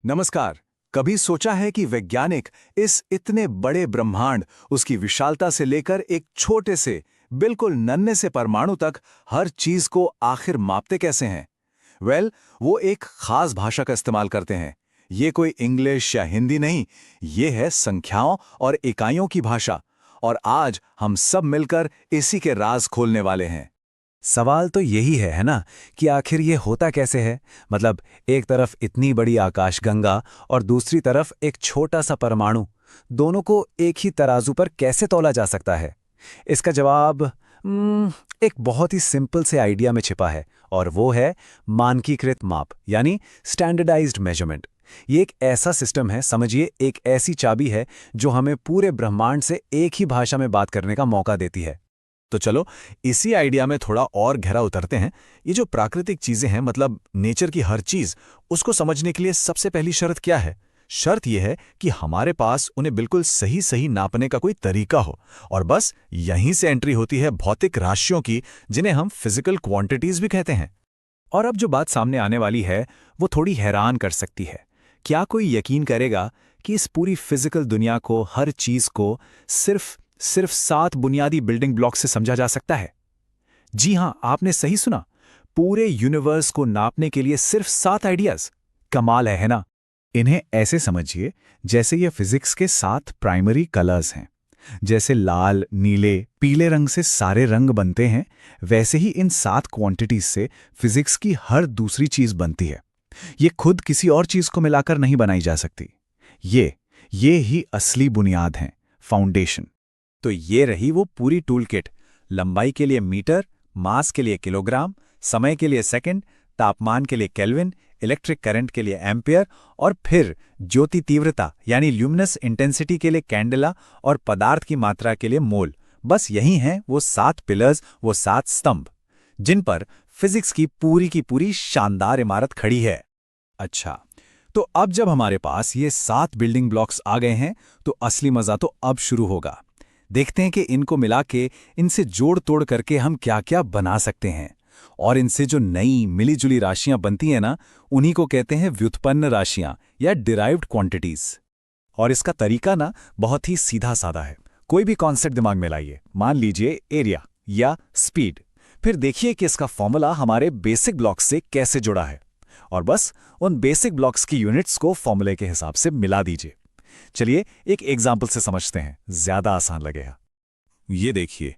नमस्कार। कभी सोचा है कि वैज्ञानिक इस इतने बड़े ब्रह्मांड, उसकी विशालता से लेकर एक छोटे से, बिल्कुल नन्हे से परमाणु तक हर चीज को आखिर मापते कैसे हैं? वो एक खास भाषा का इस्तेमाल करते हैं। ये कोई इंग्लिश या हिंदी नहीं, ये है संख्याओं और इकाइयों की भाषा। और आज हम सब मिलकर इसी के राज खोलने वाले हैं। सवाल तो यही है ना, कि आखिर ये होता कैसे है। मतलब एक तरफ इतनी बड़ी आकाशगंगा और दूसरी तरफ एक छोटा सा परमाणु, दोनों को एक ही तराजू पर कैसे तौला जा सकता है? इसका जवाब एक बहुत ही सिंपल से आइडिया में छिपा है, और वो है मानकीकृत माप, यानी स्टैंडर्डाइज्ड मेजरमेंट। ये एक ऐसा सिस्टम है, समझिए एक ऐसी चाबी है जो हमें पूरे ब्रह्मांड से एक ही भाषा में बात करने का मौका देती है। तो चलो इसी आइडिया में थोड़ा और गहरा उतरते हैं। ये जो प्राकृतिक चीजें हैं, मतलब नेचर की हर चीज, उसको समझने के लिए सबसे पहली शर्त क्या है? शर्त यह है कि हमारे पास उन्हें बिल्कुल सही सही नापने का कोई तरीका हो। और बस यहीं से एंट्री होती है भौतिक राशियों की, जिन्हें हम फिजिकल क्वांटिटीज भी कहते हैं। और अब जो बात सामने आने वाली है, वो थोड़ी हैरान कर सकती है। क्या कोई यकीन करेगा कि इस पूरी फिजिकल दुनिया को, हर चीज को सिर्फ सिर्फ 7 बुनियादी बिल्डिंग ब्लॉक से समझा जा सकता है? जी हां, आपने सही सुना। पूरे यूनिवर्स को नापने के लिए सिर्फ 7 आइडियाज। कमाल है ना? इन्हें ऐसे समझिए जैसे ये फिजिक्स के 7 प्राइमरी कलर्स हैं। जैसे लाल, नीले, पीले रंग से सारे रंग बनते हैं, वैसे ही इन 7 क्वांटिटीज से फिजिक्स की हर दूसरी चीज बनती है। ये खुद किसी और चीज को मिलाकर नहीं बनाई जा सकती। ये ही असली बुनियाद हैं, फाउंडेशन। तो ये रही वो पूरी टूल किट। लंबाई के लिए मीटर, मास के लिए किलोग्राम, समय के लिए सेकंड, तापमान के लिए केल्विन, इलेक्ट्रिक करंट के लिए एम्पियर, और फिर ज्योति तीव्रता यानी ल्यूमिनस इंटेंसिटी के लिए कैंडेला, और पदार्थ की मात्रा के लिए मोल। बस यही हैं वो 7 पिलर्स, वो 7 स्तंभ, जिन पर फिजिक्स की पूरी शानदार इमारत खड़ी है। अच्छा, तो अब जब हमारे पास ये 7 बिल्डिंग ब्लॉक्स आ गए हैं, तो असली मजा तो अब शुरू होगा। देखते हैं कि इनको मिला के, इनसे जोड़ तोड़ करके हम क्या क्या बना सकते हैं। और इनसे जो नई मिली-जुली राशियां बनती हैं ना, उन्हीं को कहते हैं व्युत्पन्न राशियां या डिराइव्ड क्वांटिटीज। और इसका तरीका ना बहुत ही सीधा साधा है। कोई भी कॉन्सेप्ट दिमाग में लाइए, मान लीजिए एरिया या स्पीड, फिर देखिए कि इसका फॉर्मूला हमारे बेसिक ब्लॉक्स से कैसे जुड़ा है, और बस उन बेसिक ब्लॉक्स की यूनिट्स को फॉर्मूले के हिसाब से मिला दीजिए। चलिए एक एग्जाम्पल से समझते हैं, ज्यादा आसान लगेगा। ये देखिए,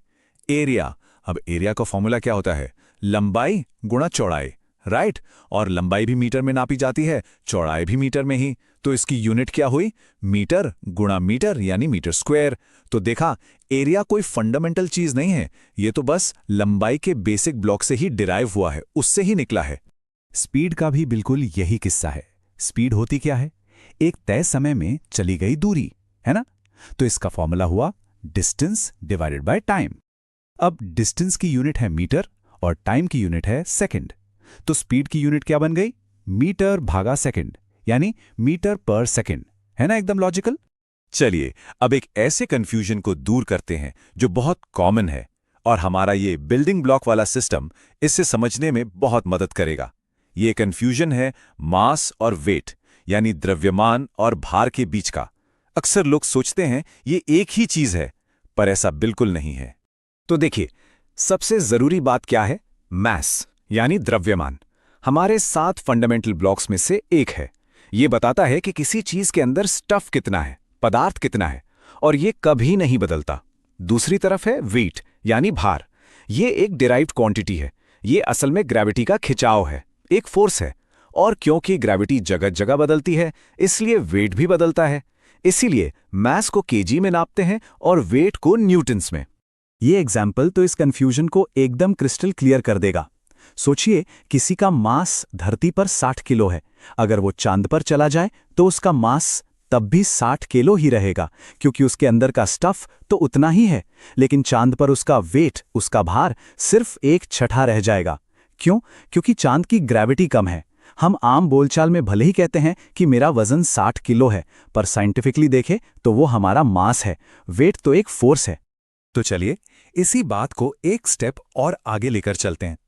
एरिया। अब एरिया का फॉर्मूला क्या होता है? लंबाई गुणा चौड़ाई, राइट? और लंबाई भी मीटर में नापी जाती है, चौड़ाई भी मीटर में ही। तो इसकी यूनिट क्या हुई? मीटर गुणा मीटर, यानी मीटर स्क्वायर। तो देखा, एरिया कोई फंडामेंटल चीज नहीं है, ये तो बस लंबाई के बेसिक ब्लॉक से ही डिराइव हुआ है, उससे ही निकला है। स्पीड का भी बिल्कुल यही किस्सा है। स्पीड होती क्या है? एक तय समय में चली गई दूरी, है ना? तो इसका फॉर्मूला हुआ डिस्टेंस डिवाइडेड बाय टाइम। अब डिस्टेंस की यूनिट है मीटर और टाइम की यूनिट है सेकंड। तो स्पीड की यूनिट क्या बन गई? मीटर भागा सेकंड, यानी मीटर पर सेकंड। है ना एकदम लॉजिकल? चलिए अब एक ऐसे कंफ्यूजन को दूर करते हैं जो बहुत कॉमन है, और हमारा ये बिल्डिंग ब्लॉक वाला सिस्टम इससे समझने में बहुत मदद करेगा। ये कंफ्यूजन है मास और वेट, यानी द्रव्यमान और भार के बीच का। अक्सर लोग सोचते हैं ये एक ही चीज है, पर ऐसा बिल्कुल नहीं है। तो देखिए, सबसे जरूरी बात क्या है? मैस, यानी द्रव्यमान, हमारे 7 फंडामेंटल ब्लॉक्स में से एक है। ये बताता है कि किसी चीज के अंदर स्टफ कितना है, पदार्थ कितना है, और ये कभी नहीं बदलता। दूसरी तरफ है वेट, यानी भार। ये एक डिराइव्ड क्वांटिटी है। ये असल में ग्रेविटी का खिंचाव है, एक फोर्स है। और क्योंकि ग्रेविटी जगह जगह बदलती है, इसलिए वेट भी बदलता है। इसीलिए मैस को केजी में नापते हैं और वेट को न्यूटन्स में। ये एग्जाम्पल तो इस कंफ्यूजन को एकदम क्रिस्टल क्लियर कर देगा। सोचिए, किसी का मास धरती पर 60 किलो है। अगर वो चांद पर चला जाए तो उसका मास तब भी 60 किलो ही रहेगा, क्योंकि उसके अंदर का स्टफ तो उतना ही है। लेकिन चांद पर उसका वेट, उसका भार सिर्फ 1/6 रह जाएगा। क्यों? क्योंकि चांद की ग्रेविटी कम है। हम आम बोलचाल में भले ही कहते हैं कि मेरा वजन 60 किलो है, पर साइंटिफिकली देखें तो वो हमारा मास है। वेट तो एक फोर्स है। तो चलिए इसी बात को एक स्टेप और आगे लेकर चलते हैं।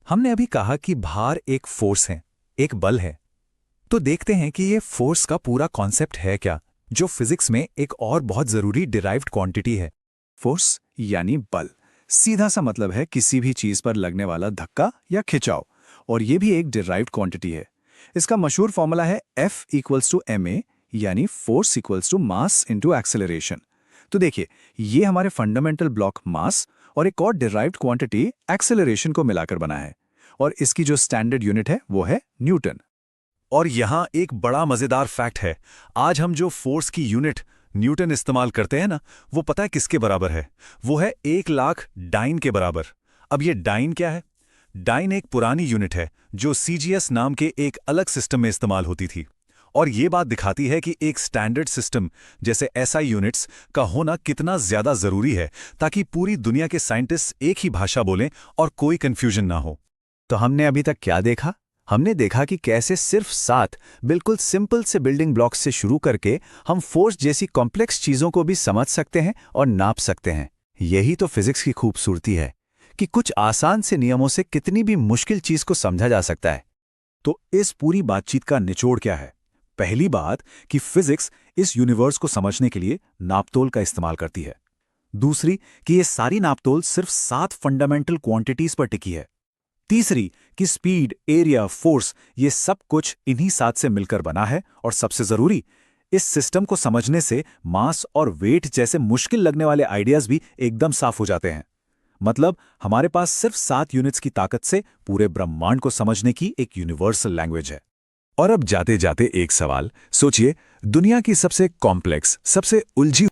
हमने अभी कहा कि भार एक फोर्स है, एक बल है। तो देखते हैं कि ये फोर्स का पूरा कॉन्सेप्ट है क्या, जो फिजिक्स में एक और बहुत जरूरी डिराइव्ड क्वांटिटी है। फोर्स यानी बल, सीधा सा मतलब है किसी भी चीज पर लगने वाला धक्का या खिंचाव, और ये भी एक डिराइव्ड क्वांटिटी है। इसका मशहूर फॉर्मूला है F=ma, यानी force equals to mass into acceleration. तो देखिए, ये हमारे फंडामेंटल ब्लॉक मास और एक और डिराइव्ड क्वांटिटी एक्सेलरेशन को मिलाकर बना है, और इसकी जो स्टैंडर्ड यूनिट है वो है न्यूटन। और यहाँ एक बड़ा मजेदार फैक्ट है, आज हम जो फोर्स की यूनिट न्यूटन इस्तेमाल करते हैं ना, वो पता है किसके बराबर है? वो है 1,00,000 डाइन के बराबर। अब ये डाइन क्या है? डाइन एक पुरानी यूनिट है जो सीजीएस नाम के एक अलग सिस्टम में इस्तेमाल होती थी, और ये बात दिखाती है कि एक स्टैंडर्ड सिस्टम जैसे एसआई यूनिट्स का होना कितना ज्यादा जरूरी है, ताकि पूरी दुनिया के साइंटिस्ट एक ही भाषा बोलें और कोई कंफ्यूजन ना हो। तो हमने अभी तक क्या देखा? हमने देखा कि कैसे सिर्फ 7 बिल्कुल सिंपल से बिल्डिंग ब्लॉक्स से शुरू करके हम फोर्स जैसी कॉम्प्लेक्स चीजों को भी समझ सकते हैं और नाप सकते हैं। यही तो फिजिक्स की खूबसूरती है कि कुछ आसान से नियमों से कितनी भी मुश्किल चीज को समझा जा सकता है। तो इस पूरी बातचीत का निचोड़ क्या है? पहली बात कि फिजिक्स इस यूनिवर्स को समझने के लिए नापतोल का इस्तेमाल करती है। दूसरी कि ये सारी नापतोल सिर्फ 7 फंडामेंटल क्वांटिटीज पर टिकी है। तीसरी कि स्पीड, एरिया, फोर्स ये सब कुछ इन्हीं 7 से मिलकर बना है। और सबसे जरूरी, इस सिस्टम को समझने से मास और वेट जैसे मुश्किल लगने वाले आइडियाज भी एकदम साफ हो जाते हैं। मतलब हमारे पास सिर्फ 7 यूनिट्स की ताकत से पूरे ब्रह्मांड को समझने की एक यूनिवर्सल लैंग्वेज है। और अब जाते जाते एक सवाल सोचिए, दुनिया की सबसे कॉम्प्लेक्स, सबसे उलझी